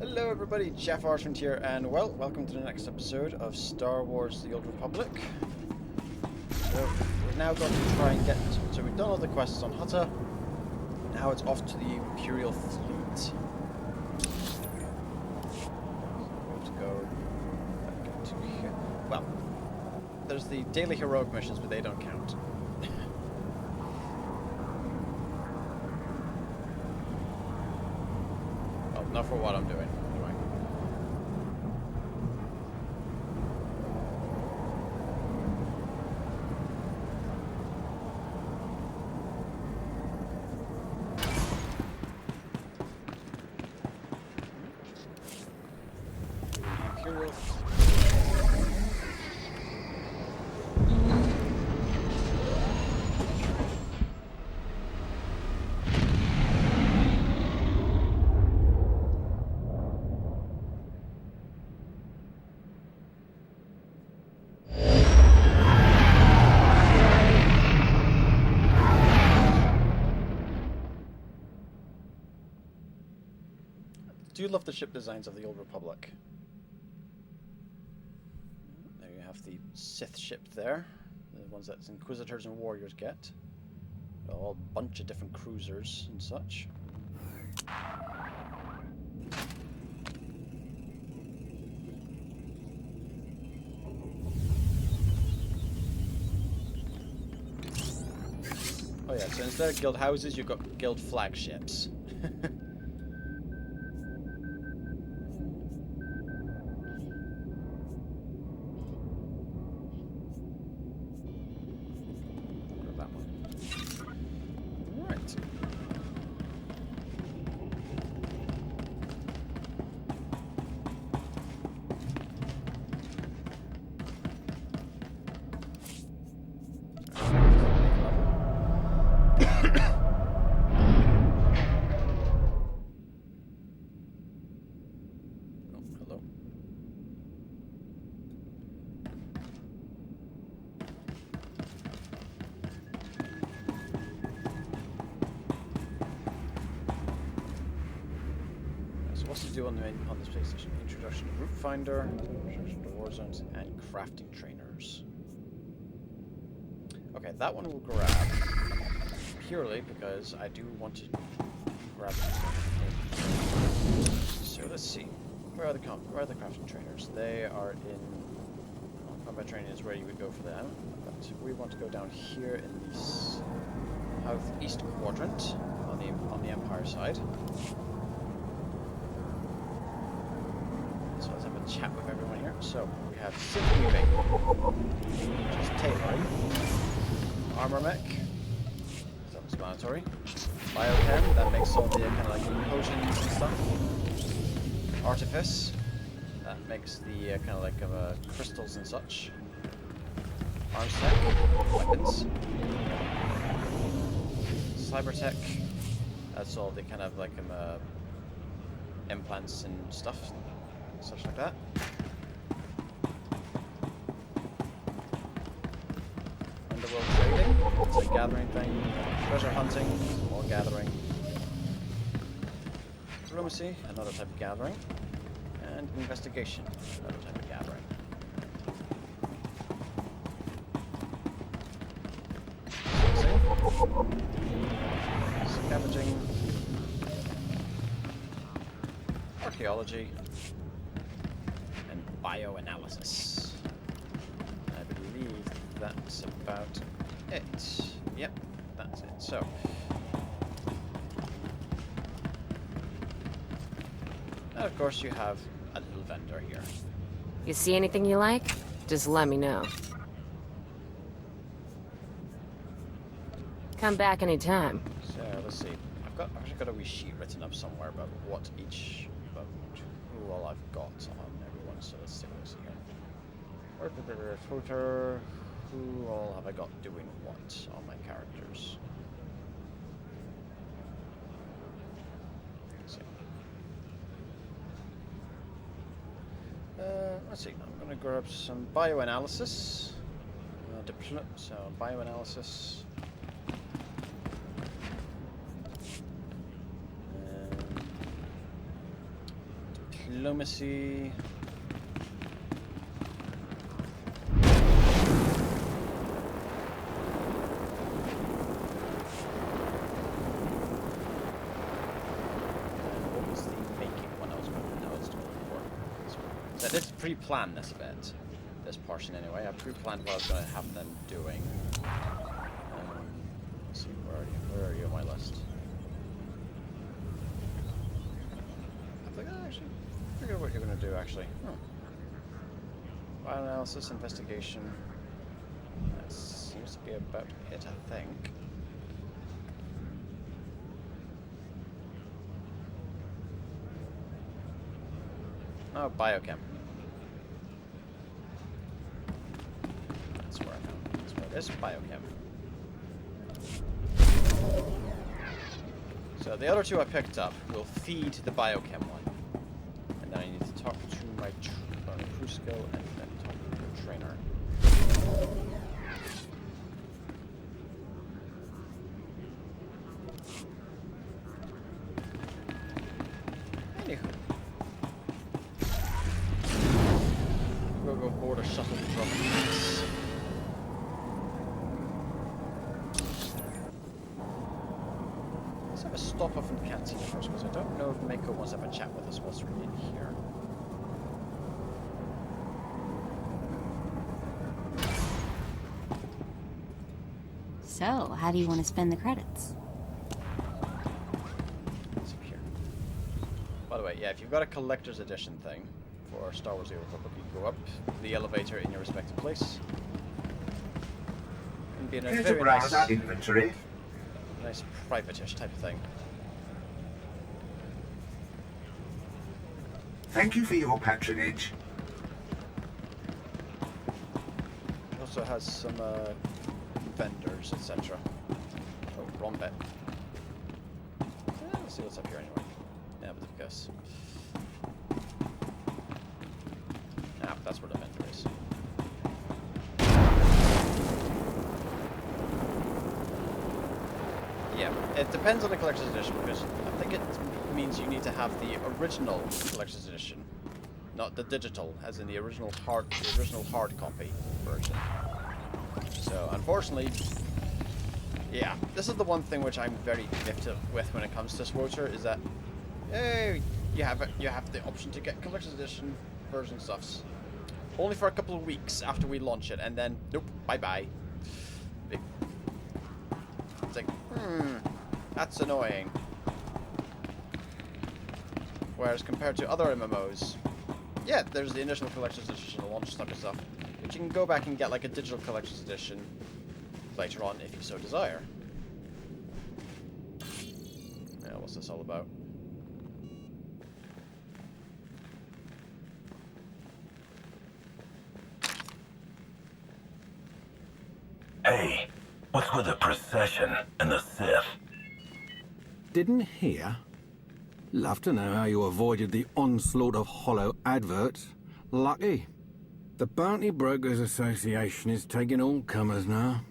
Hello everybody, JaffaArchfiend here, and welcome to the next episode of Star Wars The Old Republic. So, we're now going to try and so we've done all the quests on Hutta, now it's off to the Imperial Fleet. We have to go to here. Well, there's the daily heroic missions, but they don't count. Well, not for what I'm doing. I do love the ship designs of the Old Republic. There you have the Sith ship there, the ones that Inquisitors and Warriors get. A whole bunch of different cruisers and such. Oh yeah, so instead of guild houses, you've got guild flagships. What's to do on this PlayStation? Introduction to Route Finder, introduction to War Zones, and crafting trainers. Okay, that one we'll grab purely because I do want to grab it. So let's see. Where are the crafting trainers? They are in combat training is where you would go for them. But we want to go down here in the southeast quadrant on the Empire side. So let's have a chat with everyone here. So we have Sith Weaving, which is tailoring, Armor Mech, self-explanatory, Biochem, that makes all the kind of like potions and stuff, Artifice, that makes the kind of like crystals and such, Arms Tech, weapons, Cyber Tech, that's all the kind of like implants and stuff. Such like that. Underworld trading, it's a gathering thing. Treasure hunting, more gathering. Diplomacy, another type of gathering. And investigation, another type of gathering. Scavenging. Archaeology. Bioanalysis. I believe that's about it. Yep, that's it. So, and of course you have a little vendor here. You see anything you like? Just let me know. Come back anytime. So let's see. I've actually got a wee sheet written up somewhere about who all I've got on everyone. So let's take a look here. SWTOR. Who all have I got doing what on my characters? Let's see. I'm going to grab some bioanalysis. So bioanalysis. Diplomacy. What was the making one I was going to know I was doing before? So I did pre-plan this bit. This portion anyway. I pre-planned what I was going to have them doing. Let's see, where are you? Where are you on my list? I think I actually figured what you're going to do actually. File analysis, investigation. That seems to be about it, I think. Oh, biochem. That's where I know. That's where it is. Biochem. So the other two I picked up will feed the biochem one. And then I need to talk to my crew skill and then talk to the trainer. Anywho. We'll go board a shuttle to Drommund Kaas. Let's have a stop off in the canteen first, because I don't know if Mako wants to have a chat with us whilst we're in here. So, how do you want to spend the credits? It's up here. By the way, yeah, if you've got a collector's edition thing for Star Wars: The Old Republic, you can go up the elevator in your respective place. And be in a very nice, inventory. nice private-ish type of thing. Thank you for your patronage. It also has some vendors, etc. Oh, wrong bit. Let's see what's up here anyway. Yeah, but I guess. Ah, that's where the vendor is. Yeah, it depends on the collector's edition because I think it means you need to have the original collector's edition, not the digital, as in the original hard copy version. So unfortunately, yeah, this is the one thing which I'm very miffed with when it comes to SWTOR is that, hey, you have the option to get collector's edition version stuffs only for a couple of weeks after we launch it, and then nope, bye bye. It's like, that's annoying. Whereas compared to other MMOs, yeah, there's the initial collector's edition, the launch stuff and stuff, but you can go back and get like a digital collector's edition later on if you so desire. Yeah, what's this all about? Hey, what's with the procession and the Sith? Didn't hear? Love to know how you avoided the onslaught of hollow adverts. Lucky. The Bounty Brokers Association is taking all comers now.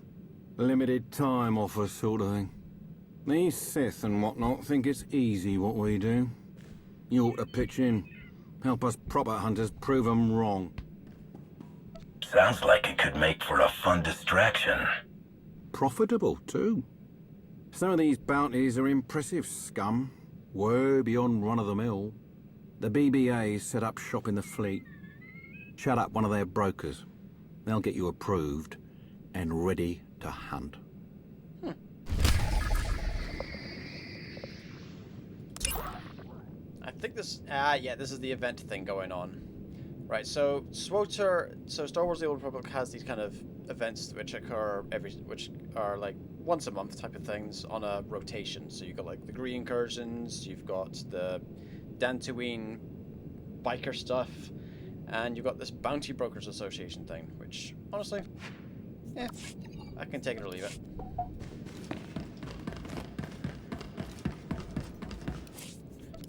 Limited time offers sort of thing. These Sith and whatnot think it's easy what we do. You ought to pitch in. Help us proper hunters prove them wrong. Sounds like it could make for a fun distraction. Profitable, too. Some of these bounties are impressive scum. Way beyond run-of-the-mill. The BBA set up shop in the fleet. Shut up one of their brokers. They'll get you approved and ready to hunt. I think this, yeah, this is the event thing going on. Right, so SWTOR, so Star Wars: The Old Republic has these kind of events which occur which are like once a month type of things on a rotation. So you've got like the Green Incursions, you've got the Dantooine biker stuff, and you've got this Bounty Brokers Association thing, which honestly, yeah, I can take it or leave it.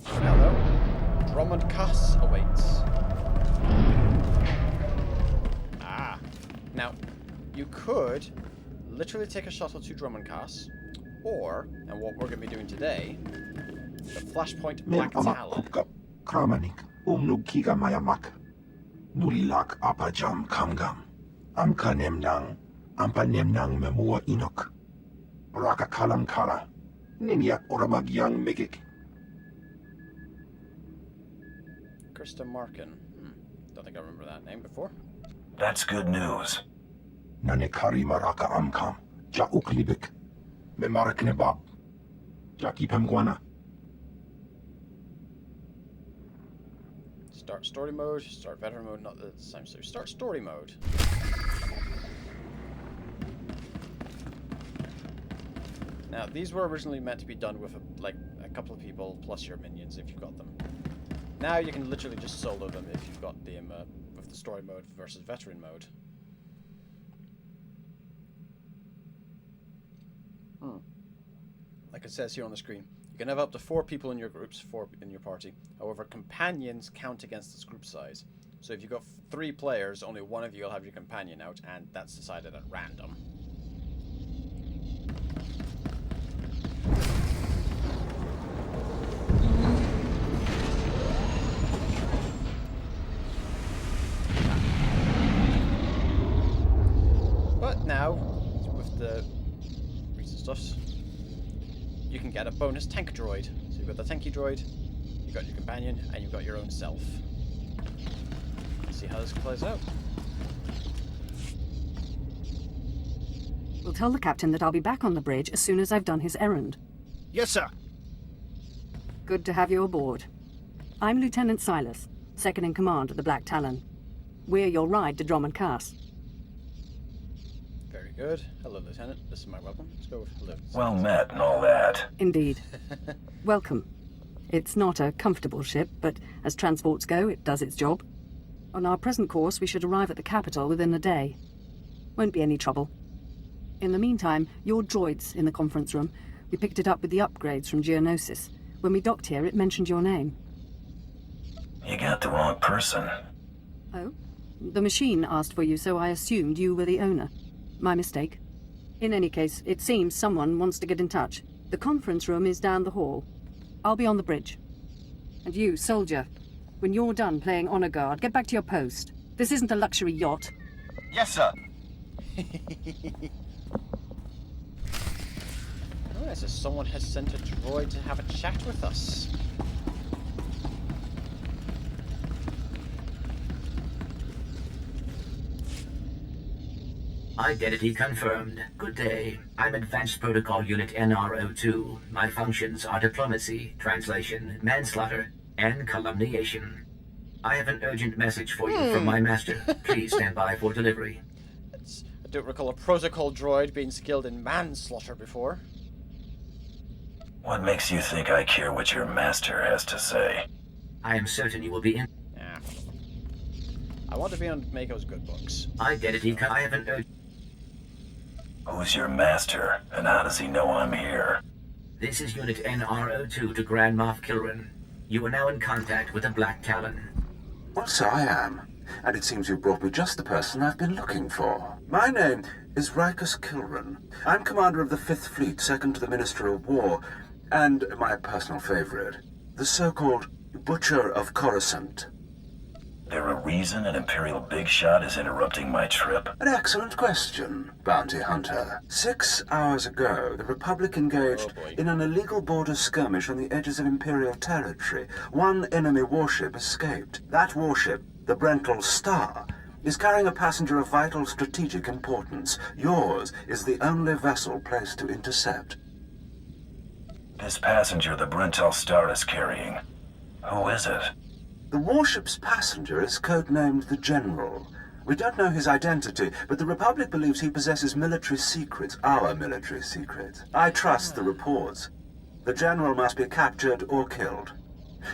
For now though, Drommund Kaas awaits. Now, you could literally take a shuttle to Drommund Kaas, or, and what we're going to be doing today, the Flashpoint Black Talon. Umnukiga mayamak. Nulilak apajam kamgam. Amka nemnang. Ampa nemnang memua inok. Raka kalam kala. Ninyak oramagyang megik. Krista Markin. Don't think I remember that name before. That's good news. Nanekari maraka amkam. Ja uklibik. Memarak nebab. Jaki pemguana. Start story mode, start veteran mode, not the same. So start story mode. Now, these were originally meant to be done with a couple of people plus your minions if you've got them. Now you can literally just solo them if you've got them with the story mode versus veteran mode. Like it says here on the screen, you can have up to 4 people in your groups, 4 in your party. However, companions count against this group size. So if you've got 3 players, only one of you will have your companion out, and that's decided at random. But now, with the recent stuffs, you can get a bonus tank droid. So you've got the tanky droid, you've got your companion, and you've got your own self. Let's see how this plays out. We'll tell the captain that I'll be back on the bridge as soon as I've done his errand. Yes, sir. Good to have you aboard. I'm Lieutenant Silas, second in command of the Black Talon. We're your ride to Drommund Kaas. Very good. Hello, Lieutenant. This is my welcome. Let's go with hello. Well met and all that. Indeed. Welcome. It's not a comfortable ship, but as transports go, it does its job. On our present course, we should arrive at the capital within a day. Won't be any trouble. In the meantime, your droid's in the conference room. We picked it up with the upgrades from Geonosis. When we docked here, it mentioned your name. You got the wrong person. Oh? The machine asked for you, so I assumed you were the owner. My mistake. In any case, it seems someone wants to get in touch. The conference room is down the hall. I'll be on the bridge. And you, soldier, when you're done playing honor guard, get back to your post. This isn't a luxury yacht. Yes, sir. Oh, so someone has sent a droid to have a chat with us. Identity confirmed. Good day. I'm Advanced Protocol Unit NR02. My functions are diplomacy, translation, manslaughter, and calumniation. I have an urgent message for you from my master. Please stand by for delivery. I don't recall a protocol droid being skilled in manslaughter before. What makes you think I care what your master has to say? I am certain you will be in... Yeah. I want to be on Mako's good books. Identity I have an urgent... Who's your master, and how does he know I'm here? This is Unit NR02 to Grand Moff Kilran. You are now in contact with the Black Talon. Well, so I am. And it seems you brought me just the person I've been looking for. My name is Rikus Kilran. I'm commander of the 5th Fleet, second to the Minister of War, and my personal favorite, the so-called Butcher of Coruscant. There a reason an Imperial big shot is interrupting my trip? An excellent question, Bounty Hunter. 6 hours ago, the Republic engaged in an illegal border skirmish on the edges of Imperial territory. One enemy warship escaped. That warship, the Brental Star, is carrying a passenger of vital strategic importance. Yours is the only vessel placed to intercept. This passenger the Brental Star is carrying. Who is it? The warship's passenger is codenamed the General. We don't know his identity, but the Republic believes he possesses military secrets, our military secrets. I trust the reports. The General must be captured or killed.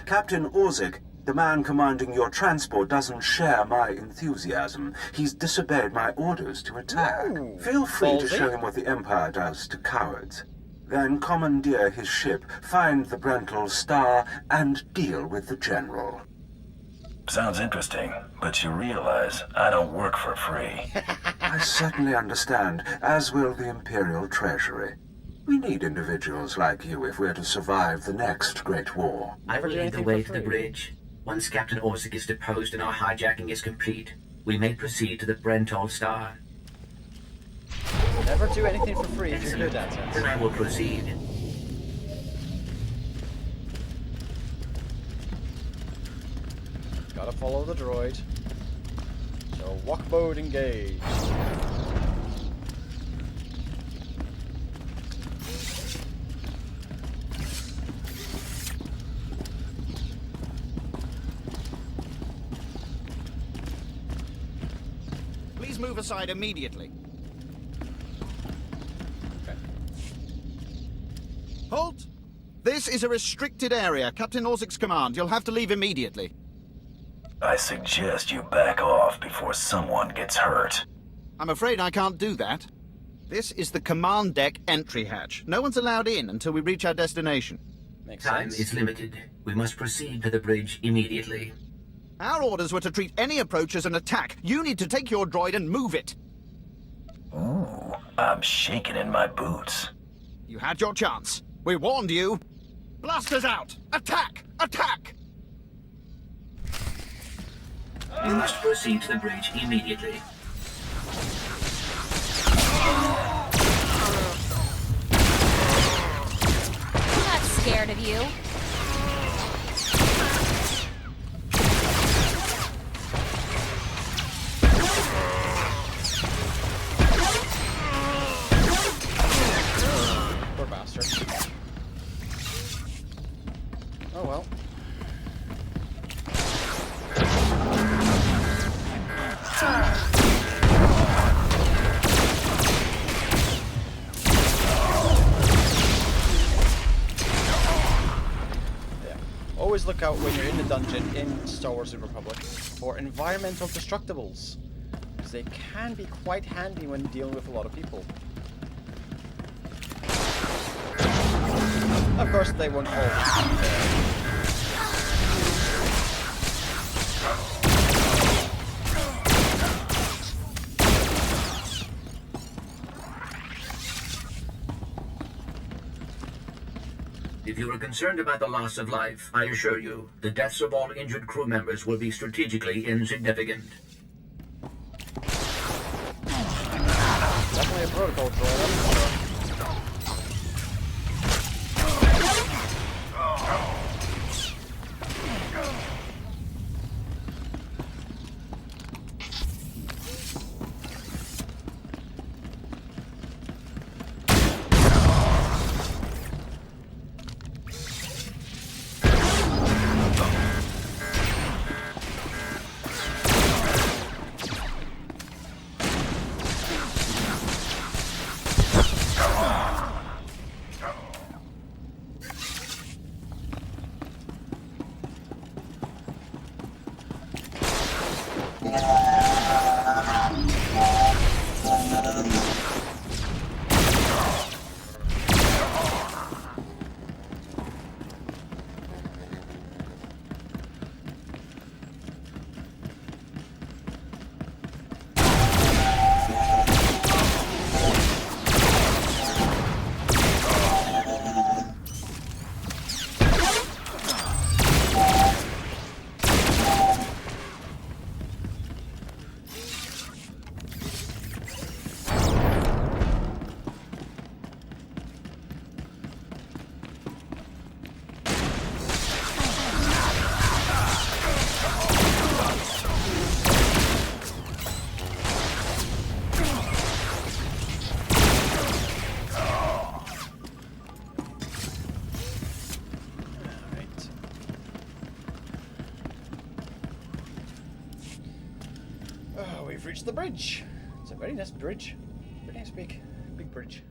Captain Orzik, the man commanding your transport, doesn't share my enthusiasm. He's disobeyed my orders to attack. Ooh, Feel free to ballsy. show him what the Empire does to cowards. Then commandeer his ship, find the Brental Star, and deal with the General. Sounds interesting, but you realize I don't work for free. I certainly understand, as will the Imperial Treasury. We need individuals like you if we're to survive the next Great War. I will lead the way to the bridge. Once Captain Orsic is deposed and our hijacking is complete, we may proceed to the Brentol Star. Never do anything for free if you're good at it. Then I will proceed. Gotta follow the droid. So walk mode engage. Please move aside immediately. Okay. Halt! This is a restricted area. Captain Orzic's command. You'll have to leave immediately. I suggest you back off before someone gets hurt. I'm afraid I can't do that. This is the command deck entry hatch. No one's allowed in until we reach our destination. Makes Time sense. is limited. We must proceed to the bridge immediately. Our orders were to treat any approach as an attack. You need to take your droid and move it. Ooh, I'm shaking in my boots. You had your chance. We warned you. Blasters out! Attack! Attack! We must proceed to the bridge immediately. I'm not scared of you. Poor bastard. Oh well. Always look out when you're in the dungeon in Star Wars: The Old Republic for environmental destructibles, because they can be quite handy when dealing with a lot of people. Of course, they won't always be there. If you are concerned about the loss of life, I assure you, the deaths of all injured crew members will be strategically insignificant. Definitely a protocol droid, that's for sure. We've reached the bridge. It's a very nice bridge. Very nice big bridge.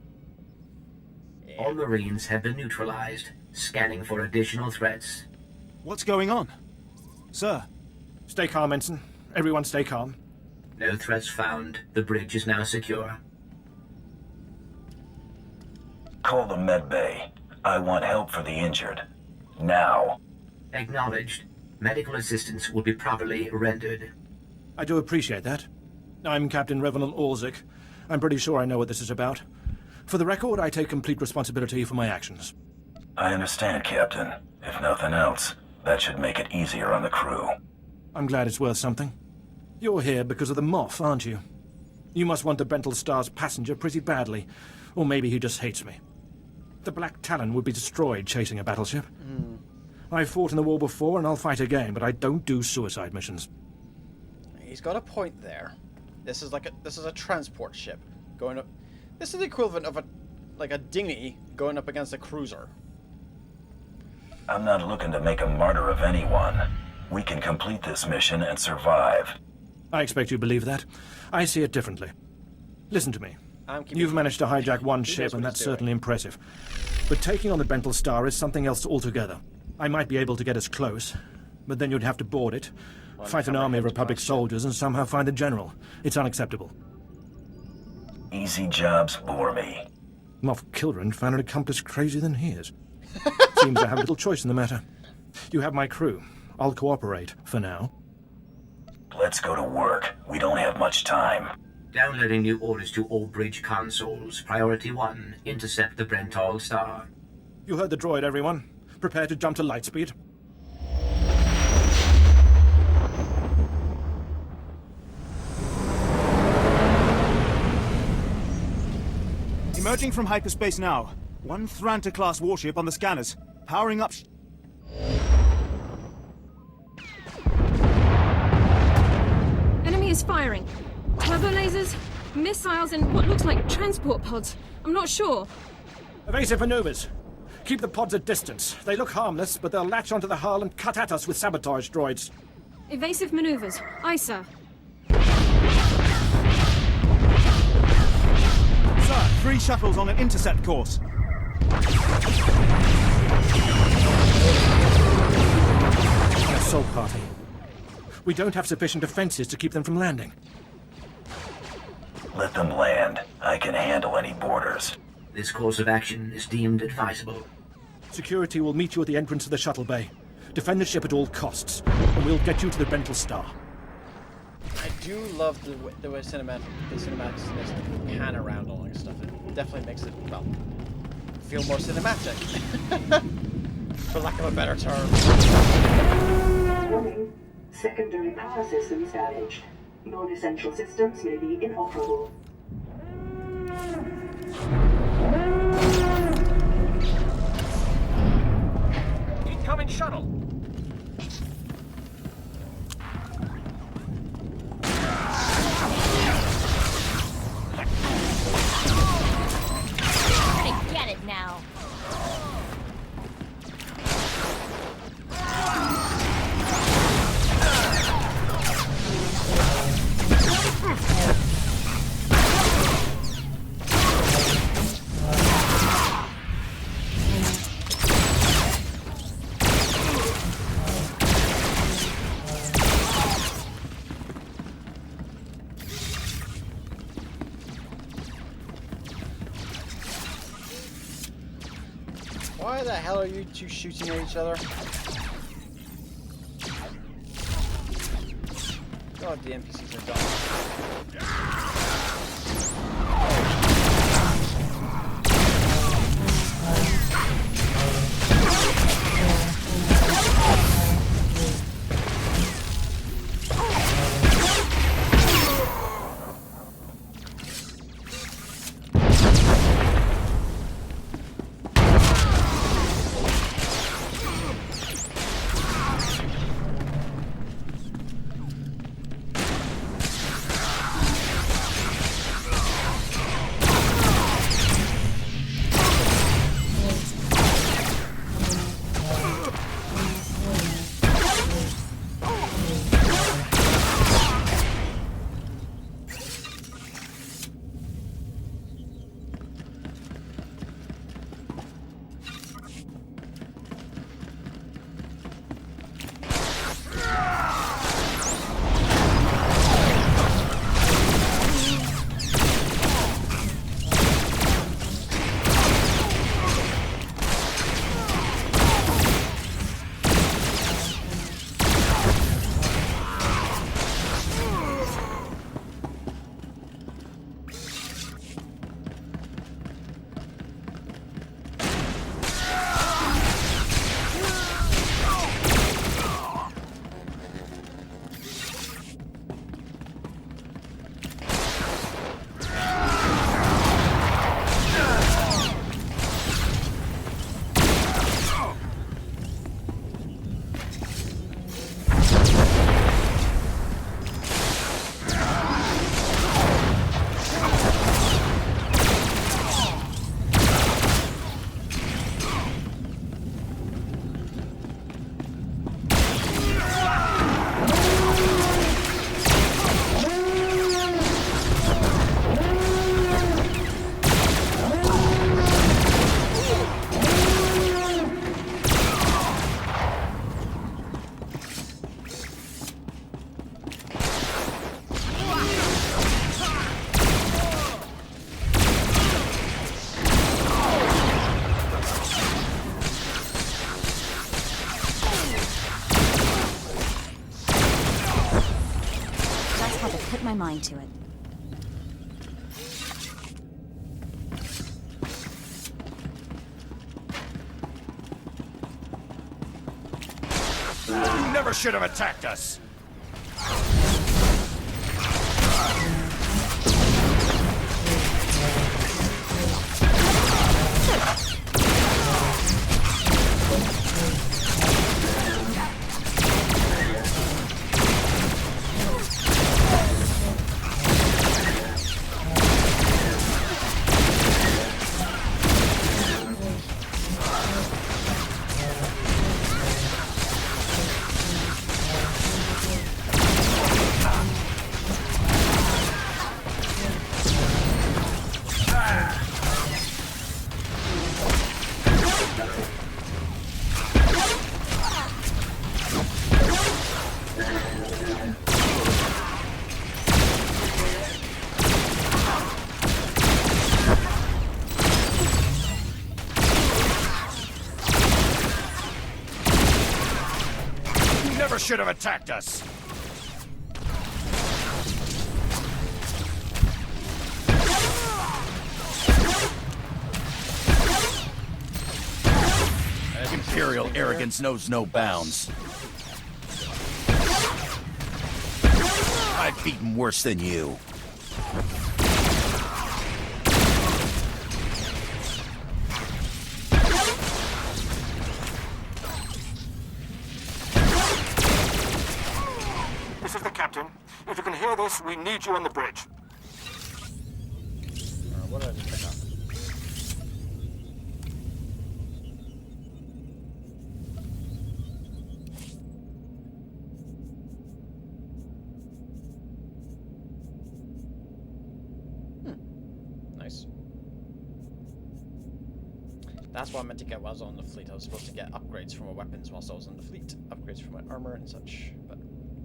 Yeah. All Marines have been neutralized, scanning for additional threats. What's going on? Sir, stay calm, Ensign. Everyone stay calm. No threats found. The bridge is now secure. Call the med bay. I want help for the injured. Now. Acknowledged. Medical assistance will be properly rendered. I do appreciate that. I'm Captain Revenant Orzic. I'm pretty sure I know what this is about. For the record, I take complete responsibility for my actions. I understand, Captain. If nothing else, That should make it easier on the crew. I'm glad it's worth something. You're here because of the Moff, aren't you? You must want the Brental Star's passenger pretty badly. Or maybe he just hates me. The Black Talon would be destroyed chasing a battleship. I've fought in the war before and I'll fight again, but I don't do suicide missions. He's got a point there. This is a transport ship going up. This is the equivalent of a dinghy going up against a cruiser. I'm not looking to make a martyr of anyone. We can complete this mission and survive. I expect you believe that. I see it differently. Listen to me. You've managed to hijack one ship, and that's certainly impressive. But taking on the Brental Star is something else altogether. I might be able to get us close, but then you'd have to board it, fight an army of Republic soldiers, and somehow find the general. It's unacceptable. Easy jobs bore me. Moff Kilran found an accomplice crazier than he is. Seems I have little choice in the matter. You have my crew. I'll cooperate, for now. Let's go to work. We don't have much time. Downloading new orders to all bridge consoles. Priority 1, intercept the Brental Star. You heard the droid, everyone. Prepare to jump to lightspeed. Emerging from hyperspace now. One Thranta-class warship on the scanners. Powering up... Enemy is firing. Turbo lasers, missiles, and what looks like transport pods. I'm not sure. Evasive maneuvers. Keep the pods at distance. They look harmless, but they'll latch onto the hull and cut at us with sabotage droids. Evasive maneuvers. Aye, sir. Sir, 3 shuttles on an intercept course. An assault party. We don't have sufficient defenses to keep them from landing. Let them land. I can handle any boarders. This course of action is deemed advisable. Security will meet you at the entrance of the shuttle bay. Defend the ship at all costs, and we'll get you to the Brental Star. I do love the way cinematics pan around all that stuff. It definitely makes it, well, feel more cinematic. For lack of a better term. Warning. Secondary power systems damaged. Non-essential systems may be inoperable. Incoming shuttle. I get it now. Why the hell are you two shooting at each other? God, the NPCs are dumb. my mind to it. You never should have attacked us! Should have attacked us. Imperial arrogance knows no bounds. I've beaten worse than you. If you can hear this, we need you on the bridge. What did I just pick up? Nice. That's what I meant to get while I was on the fleet. I was supposed to get upgrades from my weapons whilst I was on the fleet. Upgrades from my armor and such. But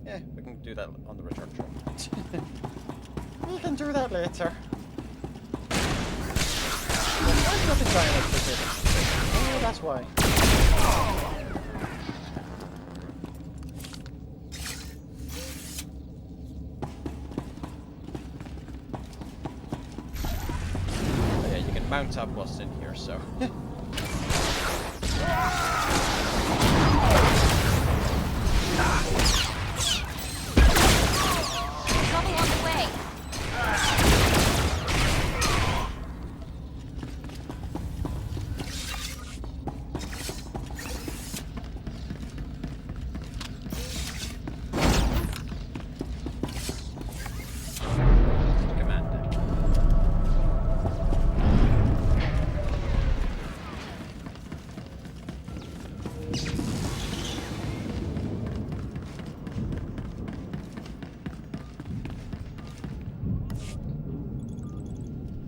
yeah, we can do that on the return trip. We can do that later. I've got the giant expectations. Oh, that's why. Oh, yeah, you can mount up whilst in here, so. Trouble on the way.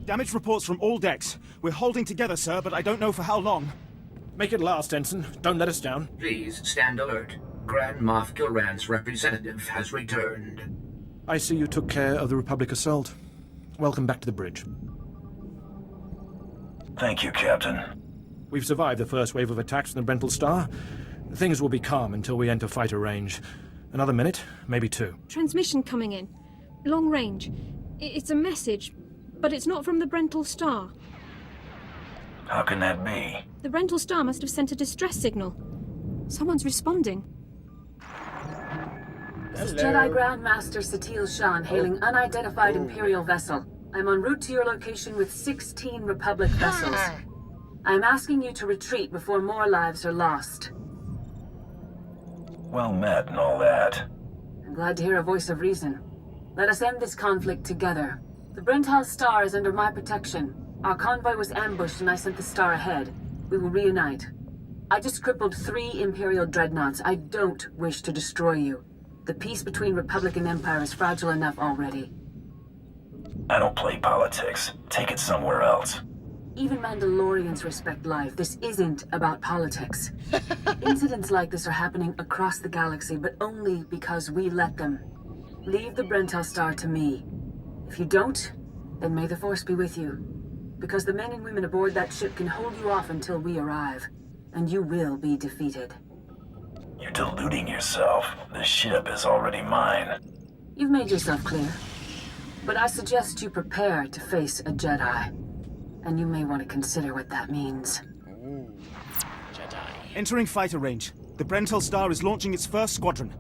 Damage reports from all decks. We're holding together, sir, but I don't know for how long. Make it last, Ensign. Don't let us down. Please stand alert. Grand Moff Gilran's representative has returned. I see you took care of the Republic assault. Welcome back to the bridge. Thank you, Captain. We've survived the first wave of attacks from the Brental Star. Things will be calm until we enter fighter range. Another minute, maybe two. Transmission coming in. Long range. It's a message, but it's not from the Brental Star. How can that be? The Brental Star must have sent a distress signal. Someone's responding. This is Jedi Grand Master Satil Shan hailing unidentified Imperial vessel. I'm en route to your location with 16 Republic vessels. I'm asking you to retreat before more lives are lost. Well met and all that. I'm glad to hear a voice of reason. Let us end this conflict together. The Brental Star is under my protection. Our convoy was ambushed and I sent the Star ahead. We will reunite. I just crippled 3 Imperial dreadnoughts. I don't wish to destroy you. The peace between Republic and Empire is fragile enough already. I don't play politics. Take it somewhere else. Even Mandalorians respect life. This isn't about politics. Incidents like this are happening across the galaxy, but only because we let them. Leave the Brental Star to me. If you don't, then may the Force be with you. Because the men and women aboard that ship can hold you off until we arrive. And you will be defeated. You're deluding yourself. The ship is already mine. You've made yourself clear. But I suggest you prepare to face a Jedi. And you may want to consider what that means. Ooh, Jedi. Entering fighter range. The Brentel Star is launching its first squadron.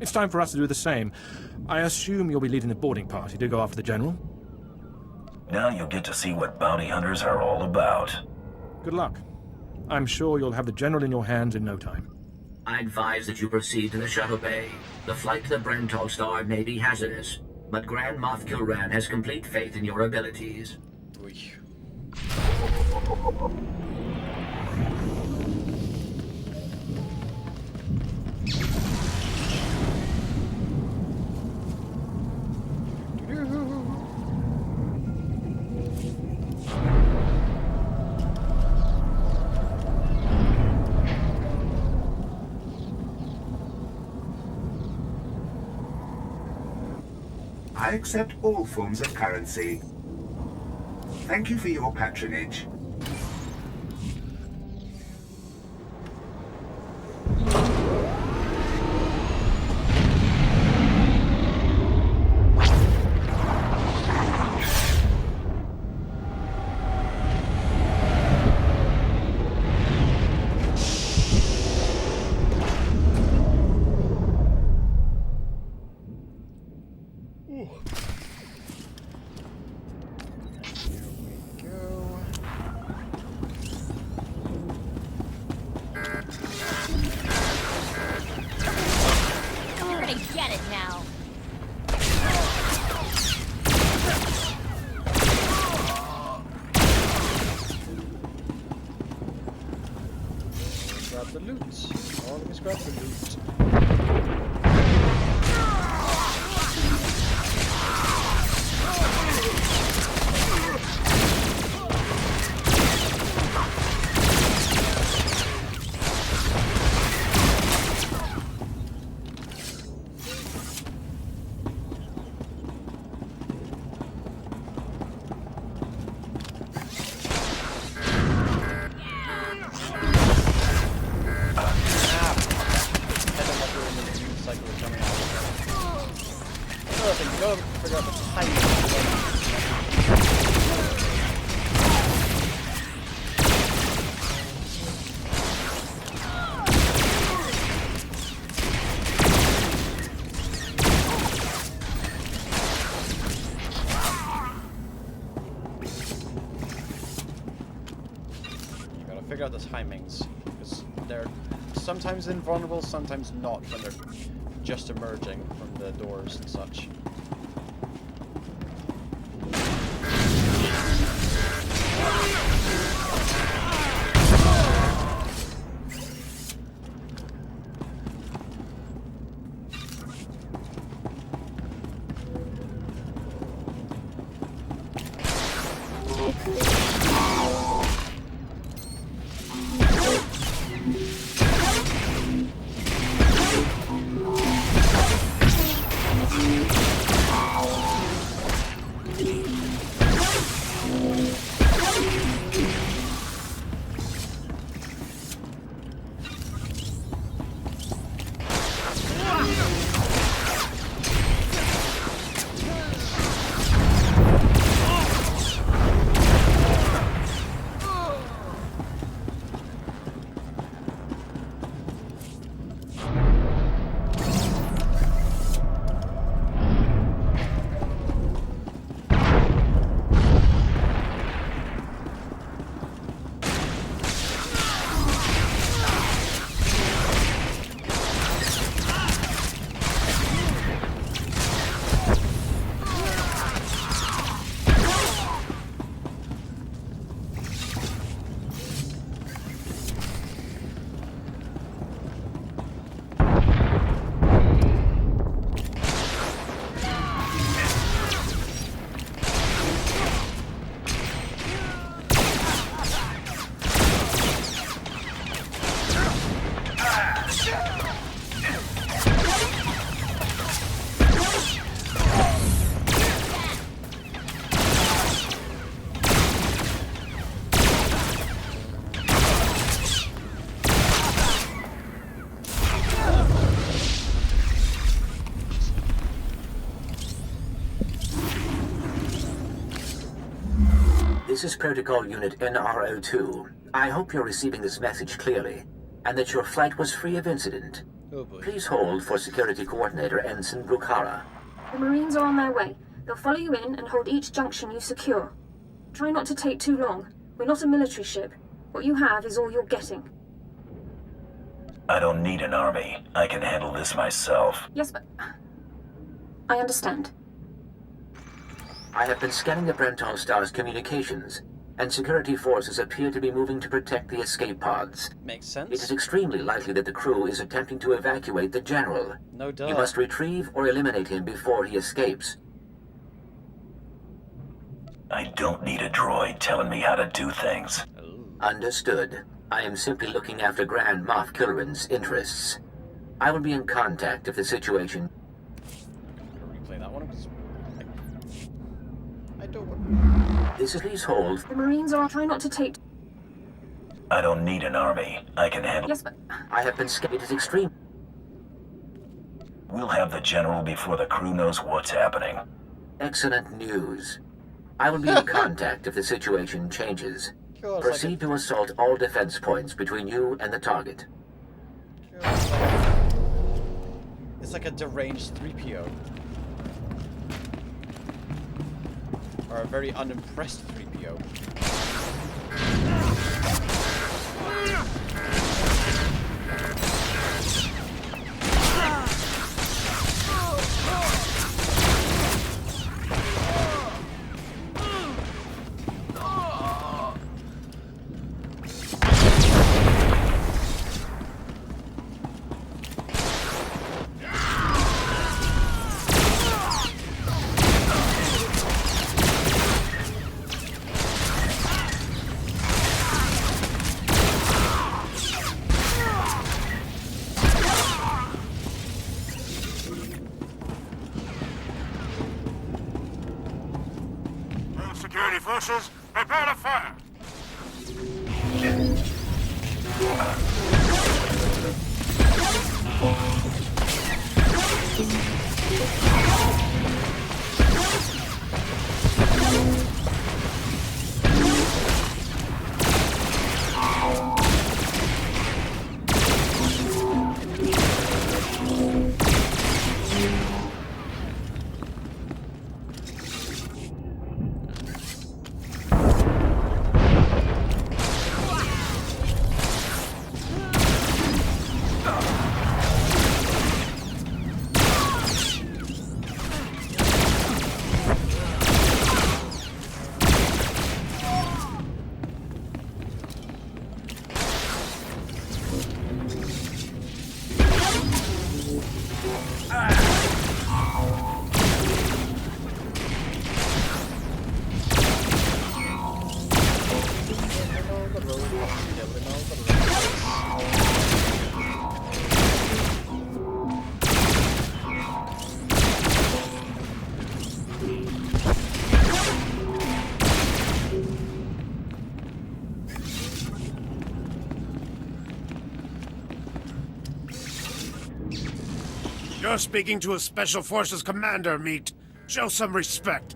It's time for us to do the same. I assume you'll be leading the boarding party to go after the General? Now you'll get to see what bounty hunters are all about. Good luck. I'm sure you'll have the General in your hands in no time. I advise that you proceed to the shuttle bay. The flight to the Brentel Star may be hazardous, but Grand Moff Kilran has complete faith in your abilities. I accept all forms of currency. Thank you for your patronage. Figure out the timings, because they're sometimes invulnerable, sometimes not when they're just emerging from the doors and such. This is Protocol Unit NRO2. I hope you're receiving this message clearly, and that your flight was free of incident. Oh boy. Please hold for Security Coordinator Ensign Brukhara. The Marines are on their way. They'll follow you in and hold each junction you secure. Try not to take too long. We're not a military ship. What you have is all you're getting. I don't need an army. I can handle this myself. Yes, but... I understand. I have been scanning the Black Star's communications, and security forces appear to be moving to protect the escape pods. Makes sense. It is extremely likely that the crew is attempting to evacuate the General. No doubt. You must retrieve or eliminate him before he escapes. I don't need a droid telling me how to do things. Understood. I am simply looking after Grand Moff Kilrin's interests. I will be in contact if the situation... Replay that one because I don't want... This is please hold. The Marines are... Try not to take... I don't need an army. I can handle... Yes, but... I have been scared. It is extreme. We'll have the General before the crew knows what's happening. Excellent news. I will be in contact if the situation changes. God, Proceed to assault all defense points between you and the target. It's like a deranged 3PO. Or a very unimpressed 3PO. Security forces, prepare to fire! You're speaking to a Special Forces commander, Meat. Show some respect.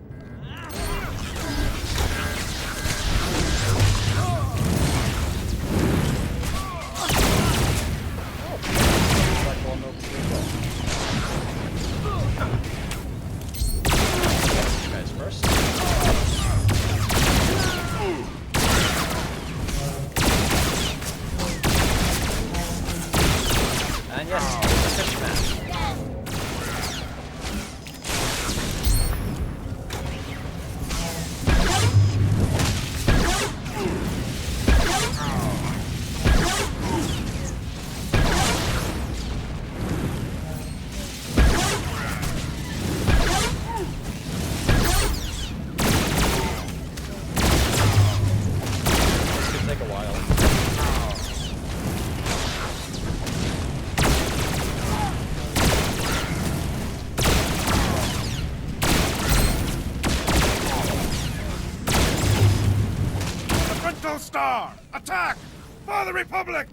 SWTOR! Attack! For the Republic!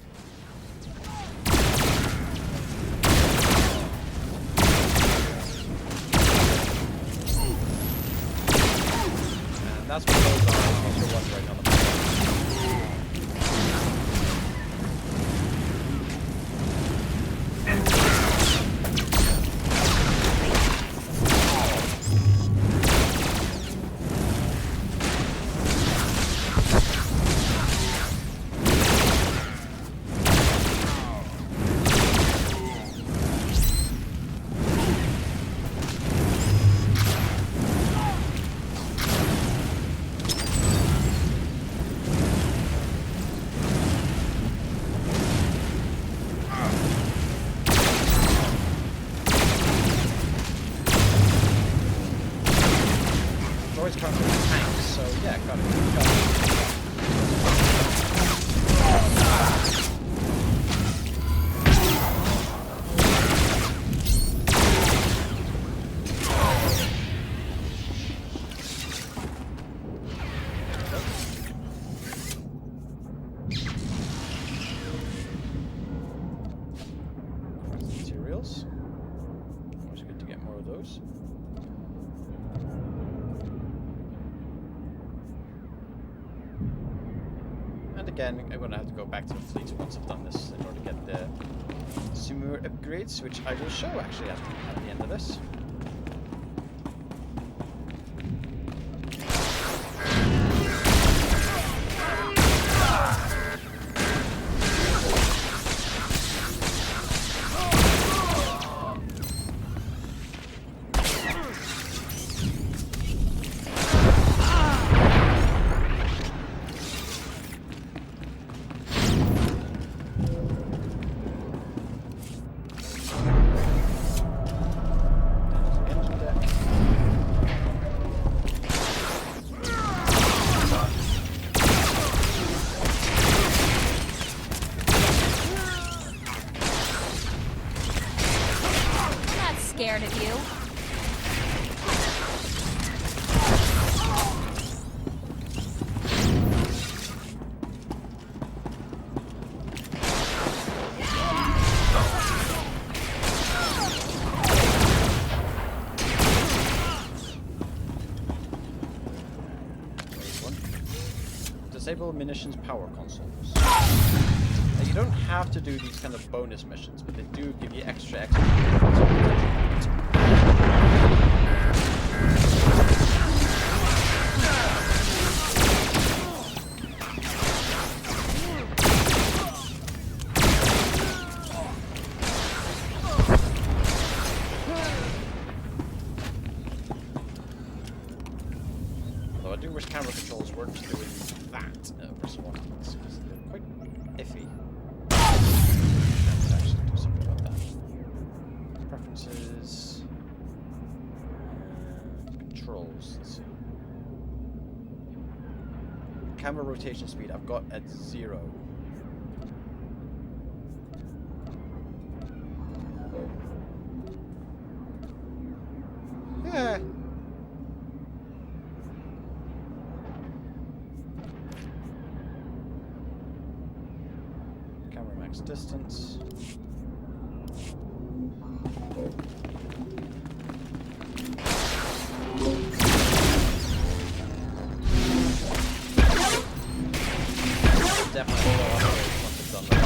And that's what those are. materials. Always good to get more of those. And again, I'm going to have to go back to the fleet once I've done this in order to get the Sumur upgrades, which I will show actually at the end of this. Scared of you. Disable munitions power consoles. Now, you don't have to do these kind of bonus missions, but they do give you extra. Although I do wish camera controls weren't doing that versus one because they're quite iffy. I could actually do something about that. Preferences. Controls. Let's see. Camera rotation speed I've got at 0. Yeah. Camera max distance. Definitely go up once it's done that.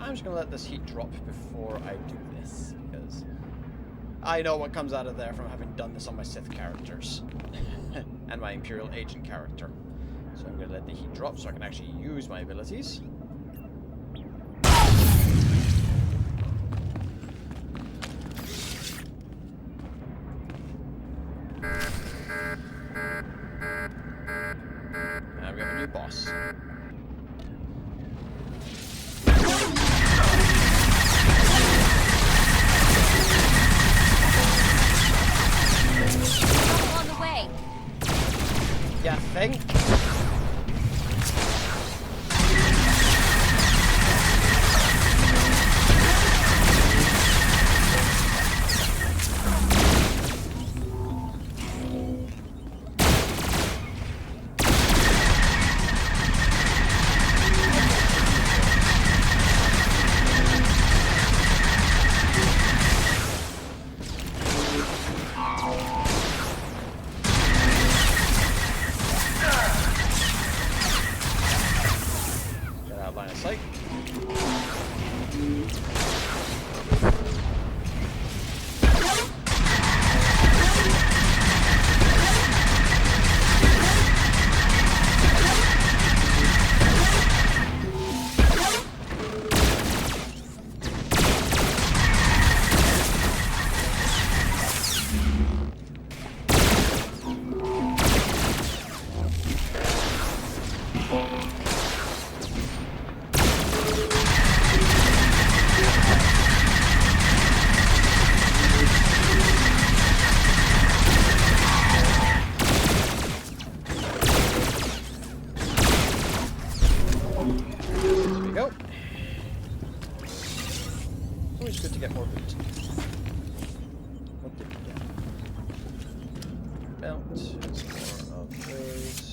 I'm just going to let this heat drop before I do this, because I know what comes out of there from having done this on my Sith characters and my Imperial Agent character. So I'm going to let the heat drop so I can actually use my abilities. And we have a new boss. On the way. Yeah, think. Always good to get more loot. What did we get? Belt. It's more of those.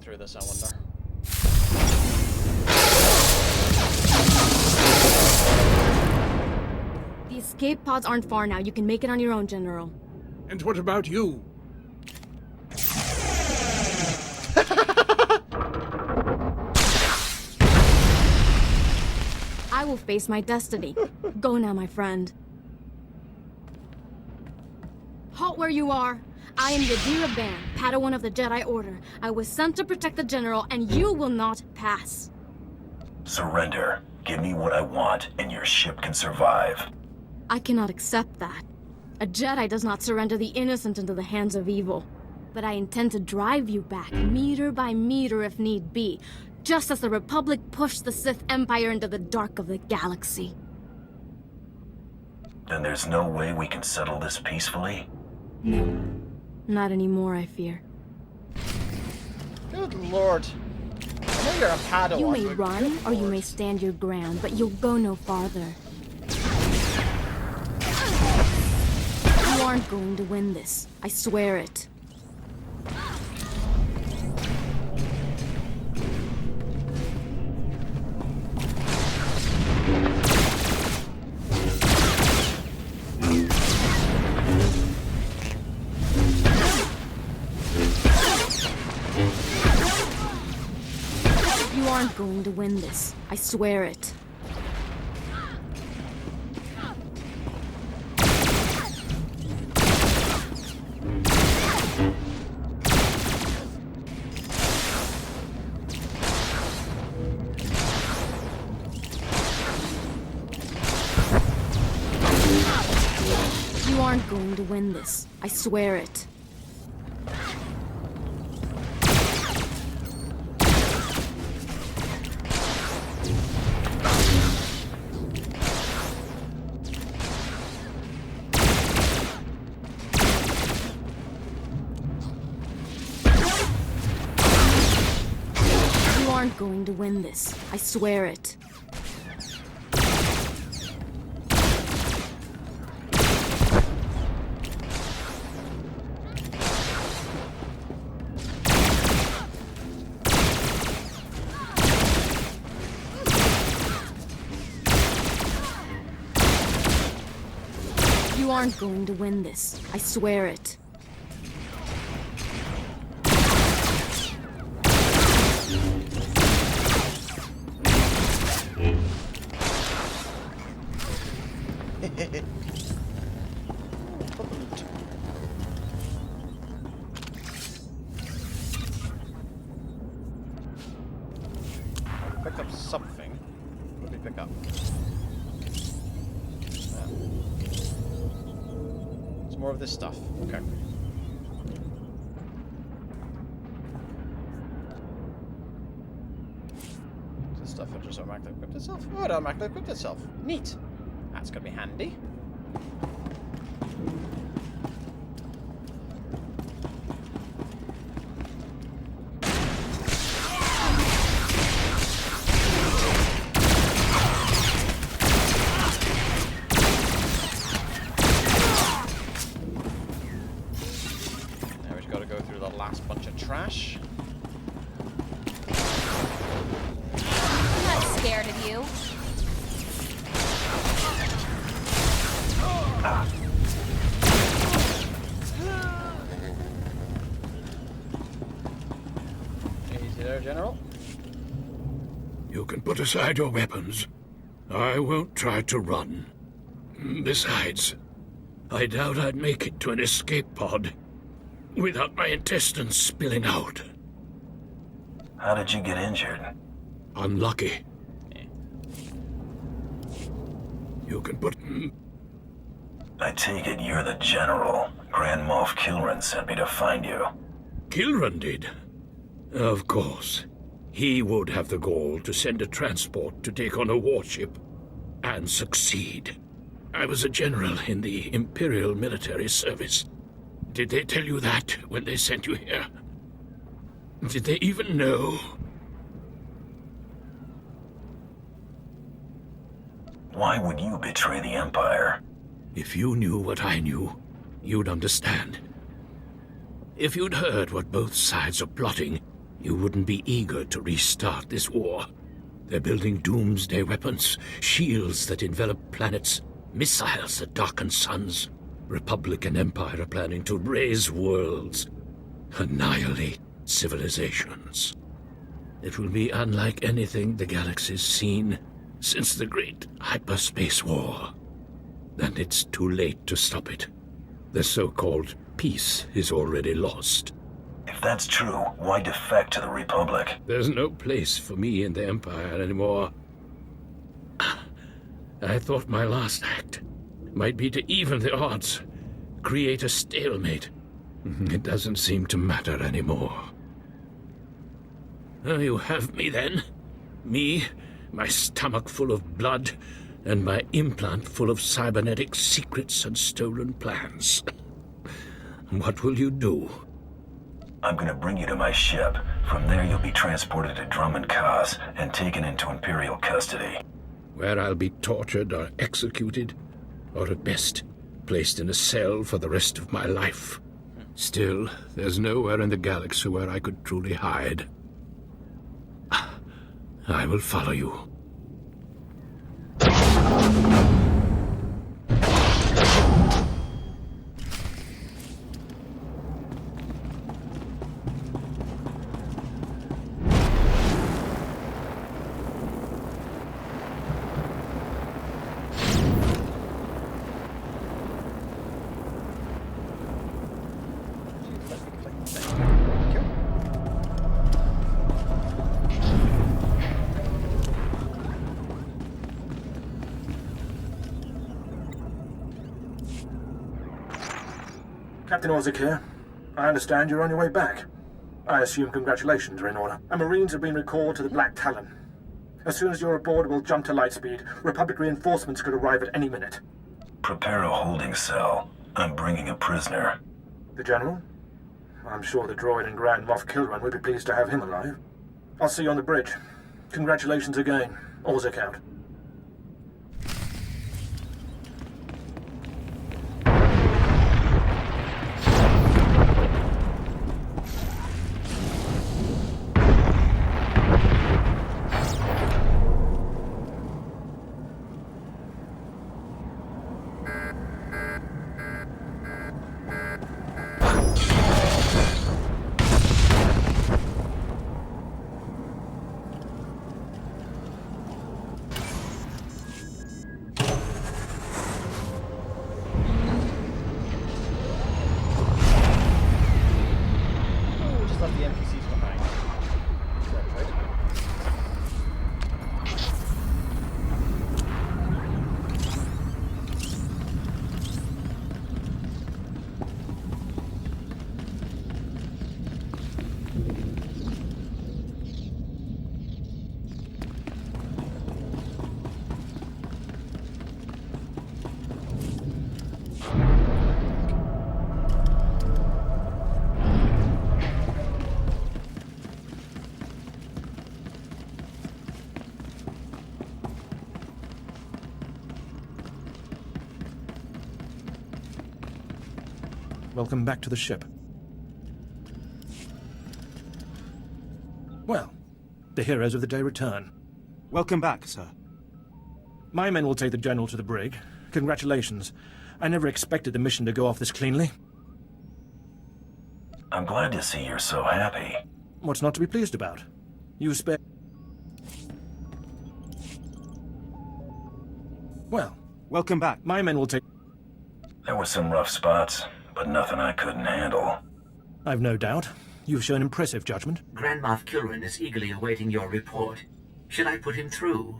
Through this, I wonder. The escape pods aren't far now. You can make it on your own, General. And what about you? I will face my destiny. Go now, my friend. Halt where you are. I am Yadira Ban, Padawan of the Jedi Order. I was sent to protect the General, and you will not pass. Surrender. Give me what I want, and your ship can survive. I cannot accept that. A Jedi does not surrender the innocent into the hands of evil. But I intend to drive you back, meter by meter if need be, just as the Republic pushed the Sith Empire into the dark of the galaxy. Then there's no way we can settle this peacefully? No. Not anymore, I fear. Good lord. I know you're a Padawan. You may run, or you may stand your ground, but you'll go no farther. You aren't going to win this. I swear it. You aren't going to win this. I swear it. You aren't going to win this. I swear it. Going to win this. I swear it. You aren't going to win this. I swear it. Picked up something. What did we pick up? Some more of this stuff. Okay. This stuff will just automatically equip itself. Oh, it automatically equipped itself. Neat. That's gonna be handy. Trash. I'm not scared of you. Easy there, General. You can put aside your weapons. I won't try to run. Besides, I doubt I'd make it to an escape pod without my intestines spilling out. How did you get injured? Unlucky. You can put... I take it you're the General. Grand Moff Kilran sent me to find you. Kilran did? Of course. He would have the gall to send a transport to take on a warship and succeed. I was a general in the Imperial military service. Did they tell you that when they sent you here? Did they even know? Why would you betray the Empire? If you knew what I knew, you'd understand. If you'd heard what both sides are plotting, you wouldn't be eager to restart this war. They're building doomsday weapons, shields that envelop planets, missiles that darken suns. Republic and Empire are planning to raise worlds, annihilate civilizations. It will be unlike anything the galaxy's seen since the Great Hyperspace War. And it's too late to stop it. The so-called peace is already lost. If that's true, why defect to the Republic? There's no place for me in the Empire anymore. I thought my last act might be to even the odds, create a stalemate. It doesn't seem to matter anymore. You have me then. Me, my stomach full of blood, and my implant full of cybernetic secrets and stolen plans. What will you do? I'm gonna bring you to my ship. From there you'll be transported to Drommund Kaas and taken into Imperial custody. Where I'll be tortured or executed, or at best, placed in a cell for the rest of my life. Still, there's nowhere in the galaxy where I could truly hide. I will follow you. Captain Orzik here. I understand you're on your way back. I assume congratulations are in order. Our Marines have been recalled to the Black Talon. As soon as you're aboard, we'll jump to lightspeed. Republic reinforcements could arrive at any minute. Prepare a holding cell. I'm bringing a prisoner. The General? I'm sure the droid and Grand Moff Kilran would be pleased to have him alive. I'll see you on the bridge. Congratulations again. Orzik out. Welcome back to the ship. Well, the heroes of the day return. Welcome back, sir. My men will take the General to the brig. Congratulations. I never expected the mission to go off this cleanly. I'm glad to see you're so happy. What's not to be pleased about? You spare... Well... Welcome back. My men will take... There were some rough spots, but nothing I couldn't handle. I've no doubt. You've shown impressive judgment. Grand Moff Kilrin is eagerly awaiting your report. Should I put him through?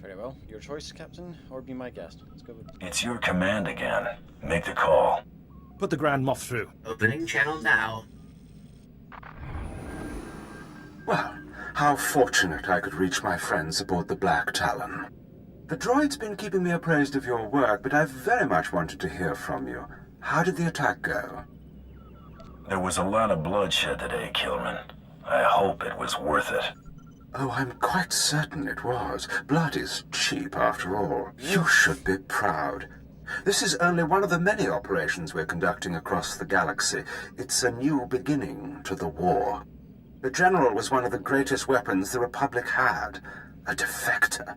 Very well. Your choice, Captain, or be my guest. Let's go with... It's your command again. Make the call. Put the Grand Moff through. Opening channel now. Well, how fortunate I could reach my friends aboard the Black Talon. The droid's been keeping me appraised of your work, but I've very much wanted to hear from you. How did the attack go? There was a lot of bloodshed today, Kilrin. I hope it was worth it. Oh, I'm quite certain it was. Blood is cheap, after all. You should be proud. This is only one of the many operations we're conducting across the galaxy. It's a new beginning to the war. The General was one of the greatest weapons the Republic had. A defector.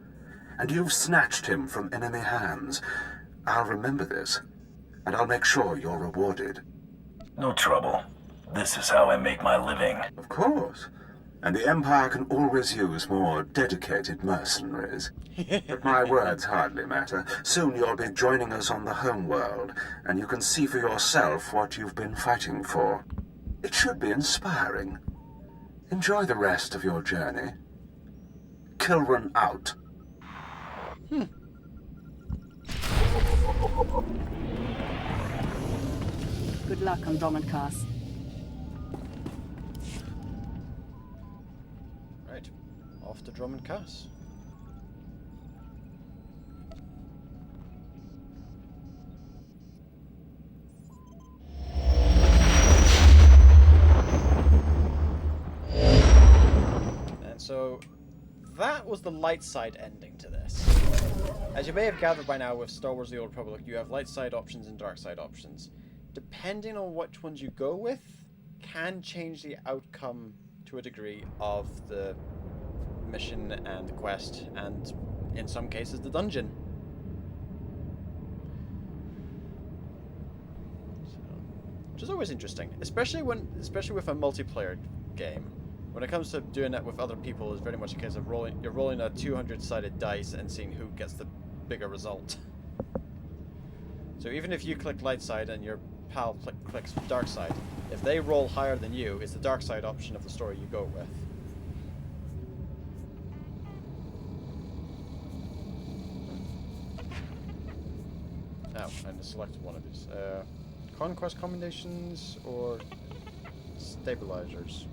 And you've snatched him from enemy hands. I'll remember this, and I'll make sure you're rewarded. No trouble. This is how I make my living. Of course. And the Empire can always use more dedicated mercenaries. But my words hardly matter. Soon you'll be joining us on the homeworld, and you can see for yourself what you've been fighting for. It should be inspiring. Enjoy the rest of your journey. Kilrin out. Good luck on Drommund Kaas. Right. Off to Drommund Kaas. And so that was the light side ending to this. As you may have gathered by now with Star Wars The Old Republic, you have light side options and dark side options. Depending on which ones you go with, can change the outcome to a degree of the mission and the quest, and in some cases the dungeon. So, which is always interesting, especially with a multiplayer game. When it comes to doing that with other people, is very much a case of you're rolling a 200-sided dice and seeing who gets the bigger result. So even if you click light side and your pal clicks dark side, if they roll higher than you, it's the dark side option of the story you go with. Now, I need to select one of these. Conquest combinations or stabilizers.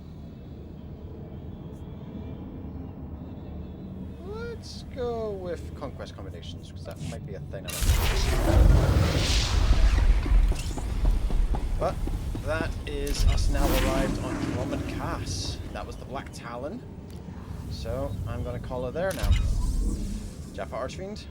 Let's go with conquest combinations, because that might be a thing. But that is us now arrived on Drommund Kaas. That was the Black Talon. So I'm going to call it there now. JaffaArchfiend,